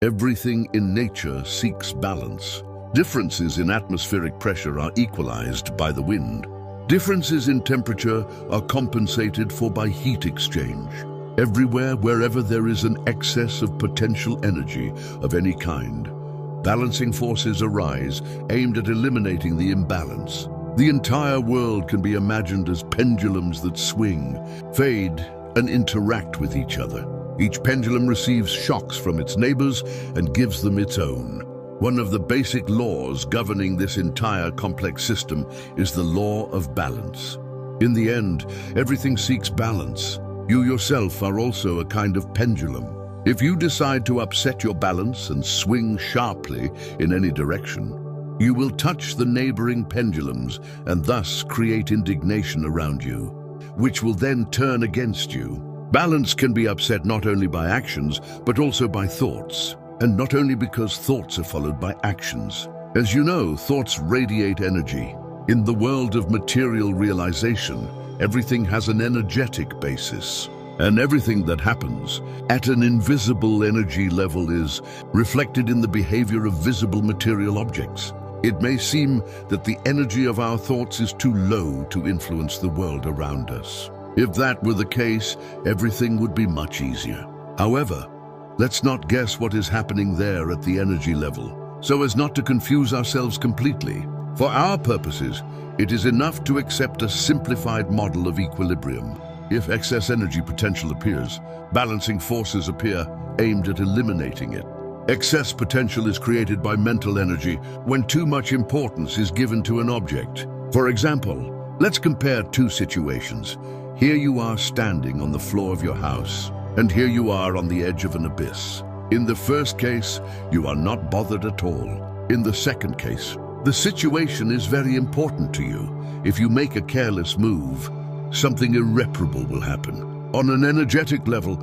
Everything in nature seeks balance. Differences in atmospheric pressure are equalized by the wind. Differences in temperature are compensated for by heat exchange. Everywhere, wherever there is an excess of potential energy of any kind, balancing forces arise aimed at eliminating the imbalance. The entire world can be imagined as pendulums that swing, fade, and interact with each other. Each pendulum receives shocks from its neighbors and gives them its own. One of the basic laws governing this entire complex system is the law of balance. In the end, everything seeks balance. You yourself are also a kind of pendulum. If you decide to upset your balance and swing sharply in any direction, you will touch the neighboring pendulums and thus create indignation around you, which will then turn against you. Balance can be upset not only by actions, but also by thoughts, and not only because thoughts are followed by actions. As you know, thoughts radiate energy. In the world of material realization, everything has an energetic basis, and everything that happens at an invisible energy level is reflected in the behavior of visible material objects. It may seem that the energy of our thoughts is too low to influence the world around us. If that were the case, everything would be much easier. However, let's not guess what is happening there at the energy level, so as not to confuse ourselves completely. For our purposes, it is enough to accept a simplified model of equilibrium. If excess energy potential appears, balancing forces appear aimed at eliminating it. Excess potential is created by mental energy when too much importance is given to an object. For example, let's compare two situations. Here you are standing on the floor of your house, and here you are on the edge of an abyss. In the first case, you are not bothered at all. In the second case, the situation is very important to you. If you make a careless move, something irreparable will happen. On an energetic level,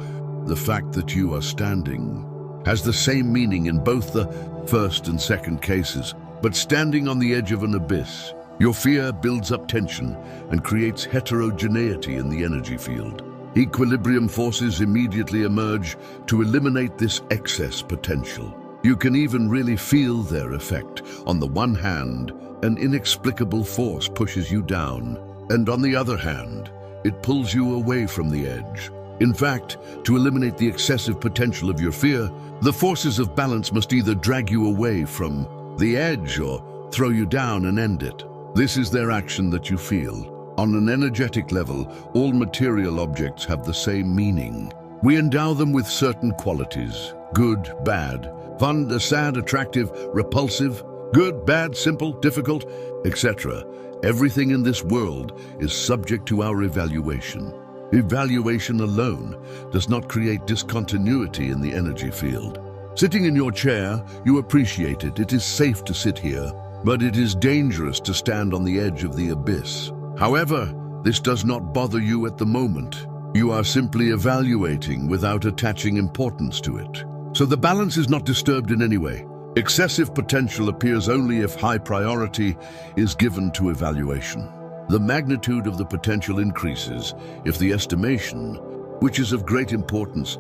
the fact that you are standing has the same meaning in both the first and second cases. But standing on the edge of an abyss, your fear builds up tension and creates heterogeneity in the energy field. Equilibrium forces immediately emerge to eliminate this excess potential. You can even really feel their effect. On the one hand, an inexplicable force pushes you down, and on the other hand, it pulls you away from the edge. In fact, to eliminate the excessive potential of your fear, the forces of balance must either drag you away from the edge or throw you down and end it. This is their action that you feel. On an energetic level, all material objects have the same meaning. We endow them with certain qualities: good, bad, fun, sad, attractive, repulsive, good, bad, simple, difficult, etc. Everything in this world is subject to our evaluation. Evaluation alone does not create discontinuity in the energy field. Sitting in your chair, you appreciate it. It is safe to sit here, but it is dangerous to stand on the edge of the abyss. However, this does not bother you at the moment. You are simply evaluating without attaching importance to it. So the balance is not disturbed in any way. Excessive potential appears only if high priority is given to evaluation. The magnitude of the potential increases if the estimation, which is of great importance,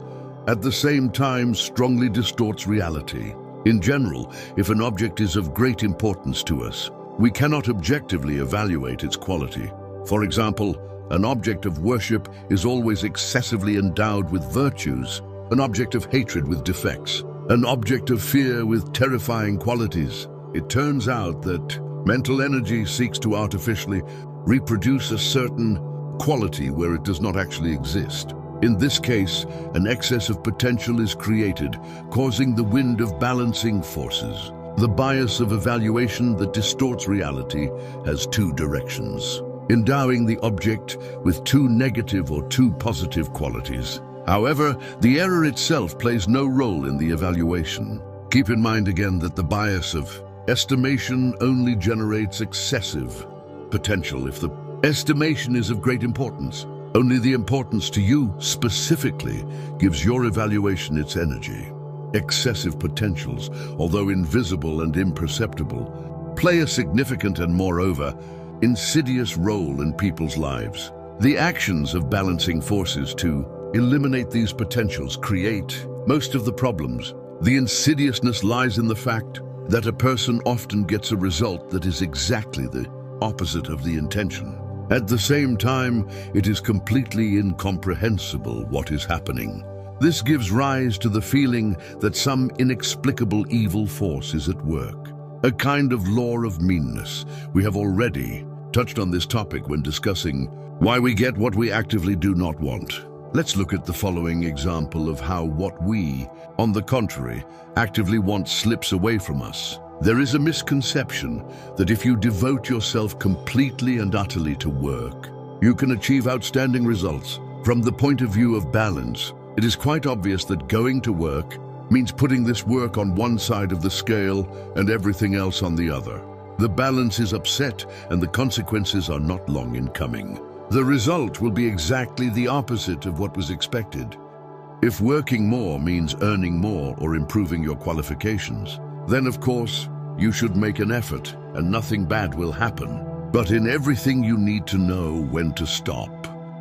at the same time strongly distorts reality. In general, if an object is of great importance to us, we cannot objectively evaluate its quality. For example, an object of worship is always excessively endowed with virtues, an object of hatred with defects, an object of fear with terrifying qualities. It turns out that mental energy seeks to artificially reproduce a certain quality where it does not actually exist. In this case, an excess of potential is created, causing the wind of balancing forces. The bias of evaluation that distorts reality has two directions, endowing the object with too negative or too positive qualities. However, the error itself plays no role in the evaluation. Keep in mind again that the bias of estimation only generates excessive potential if the estimation is of great importance. Only the importance to you specifically gives your evaluation its energy. Excessive potentials, although invisible and imperceptible, play a significant and, moreover, insidious role in people's lives. The actions of balancing forces to eliminate these potentials create most of the problems. The insidiousness lies in the fact that a person often gets a result that is exactly the opposite of the intention. At the same time, it is completely incomprehensible what is happening. This gives rise to the feeling that some inexplicable evil force is at work, a kind of law of meanness. We have already touched on this topic when discussing why we get what we actively do not want. Let's look at the following example of how what we, on the contrary, actively want slips away from us. There is a misconception that if you devote yourself completely and utterly to work, you can achieve outstanding results. From the point of view of balance, it is quite obvious that going to work means putting this work on one side of the scale and everything else on the other. The balance is upset and the consequences are not long in coming. The result will be exactly the opposite of what was expected. If working more means earning more or improving your qualifications, then of course you should make an effort and nothing bad will happen. But in everything you need to know when to stop.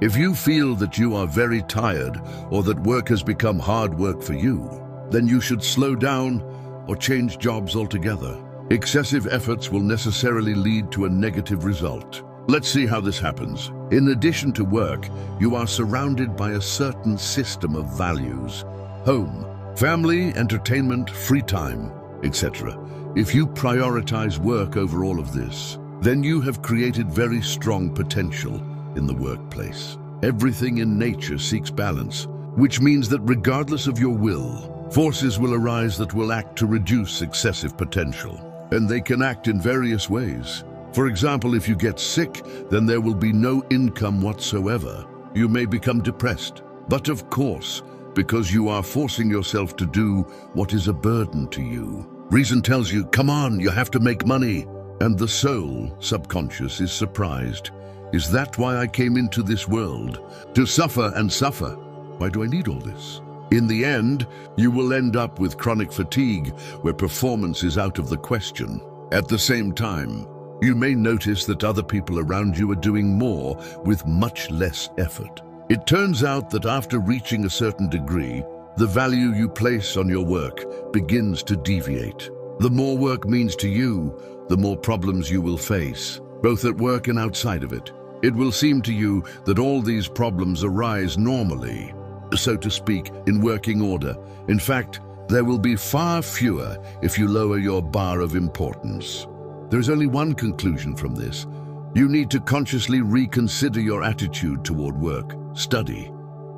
If you feel that you are very tired or that work has become hard work for you, then you should slow down or change jobs altogether. Excessive efforts will necessarily lead to a negative result. Let's see how this happens. In addition to work, you are surrounded by a certain system of values: home, family, entertainment, free time, etc. If you prioritize work over all of this, then you have created very strong potential in the workplace. Everything in nature seeks balance, which means that regardless of your will, forces will arise that will act to reduce excessive potential. And they can act in various ways. For example, if you get sick, then there will be no income whatsoever. You may become depressed. But of course, because you are forcing yourself to do what is a burden to you. Reason tells you, come on, you have to make money. And the soul, subconscious, is surprised. Is that why I came into this world? To suffer and suffer? Why do I need all this? In the end, you will end up with chronic fatigue, where performance is out of the question. At the same time, you may notice that other people around you are doing more with much less effort. It turns out that after reaching a certain degree, the value you place on your work begins to deviate. The more work means to you, the more problems you will face, both at work and outside of it. It will seem to you that all these problems arise normally, so to speak, in working order. In fact, there will be far fewer if you lower your bar of importance. There is only one conclusion from this. You need to consciously reconsider your attitude toward work, study,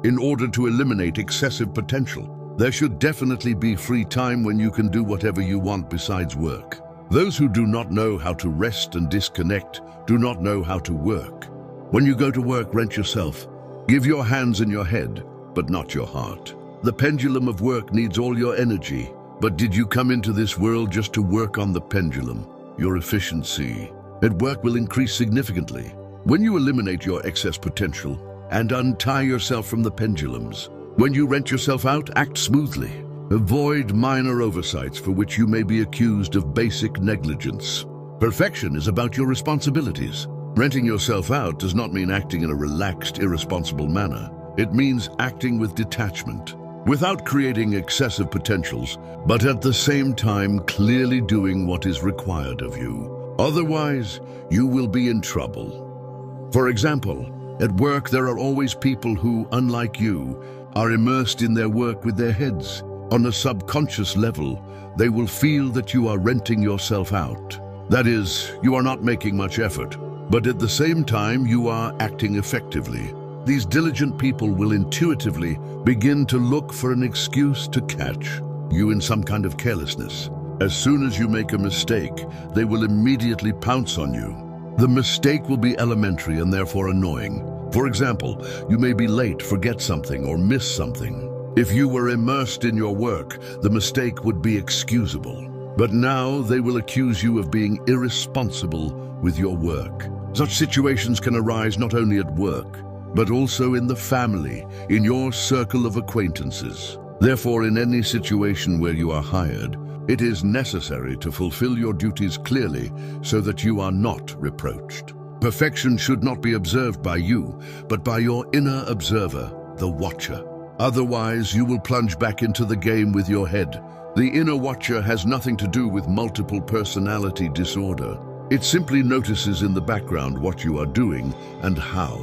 in order to eliminate excessive potential. There should definitely be free time when you can do whatever you want besides work. Those who do not know how to rest and disconnect do not know how to work. When you go to work, rent yourself. Give your hands and your head, but not your heart. The pendulum of work needs all your energy. But did you come into this world just to work on the pendulum? Your efficiency at work will increase significantly when you eliminate your excess potential and untie yourself from the pendulums. When you rent yourself out, act smoothly. Avoid minor oversights for which you may be accused of basic negligence. Perfection is about your responsibilities. Renting yourself out does not mean acting in a relaxed, irresponsible manner. It means acting with detachment, without creating excessive potentials, but at the same time clearly doing what is required of you. Otherwise, you will be in trouble. For example, at work there are always people who, unlike you, are immersed in their work with their heads. On a subconscious level, they will feel that you are renting yourself out. That is, you are not making much effort, but at the same time you are acting effectively. These diligent people will intuitively begin to look for an excuse to catch you in some kind of carelessness. As soon as you make a mistake, they will immediately pounce on you. The mistake will be elementary and therefore annoying. For example, you may be late, forget something, or miss something. If you were immersed in your work, the mistake would be excusable. But now they will accuse you of being irresponsible with your work. Such situations can arise not only at work, but also in the family, in your circle of acquaintances. Therefore, in any situation where you are hired, it is necessary to fulfill your duties clearly so that you are not reproached. Perfection should not be observed by you, but by your inner observer, the watcher. Otherwise, you will plunge back into the game with your head The inner watcher has nothing to do with multiple personality disorder. It simply notices in the background what you are doing and how.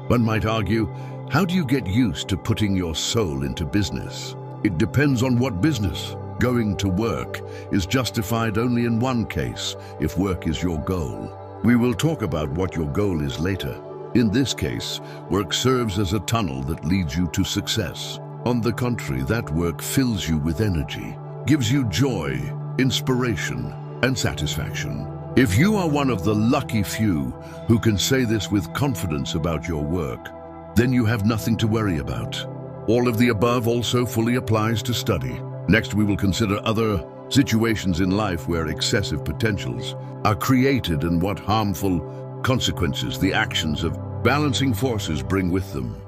One might argue, how do you get used to putting your soul into business? It depends on what business. Going to work is justified only in one case, if work is your goal. We will talk about what your goal is later. In this case, work serves as a tunnel that leads you to success. On the contrary, that work fills you with energy, gives you joy, inspiration, and satisfaction. If you are one of the lucky few who can say this with confidence about your work, then you have nothing to worry about. All of the above also fully applies to study. Next, we will consider other situations in life where excessive potentials are created and what harmful consequences the actions of balancing forces bring with them.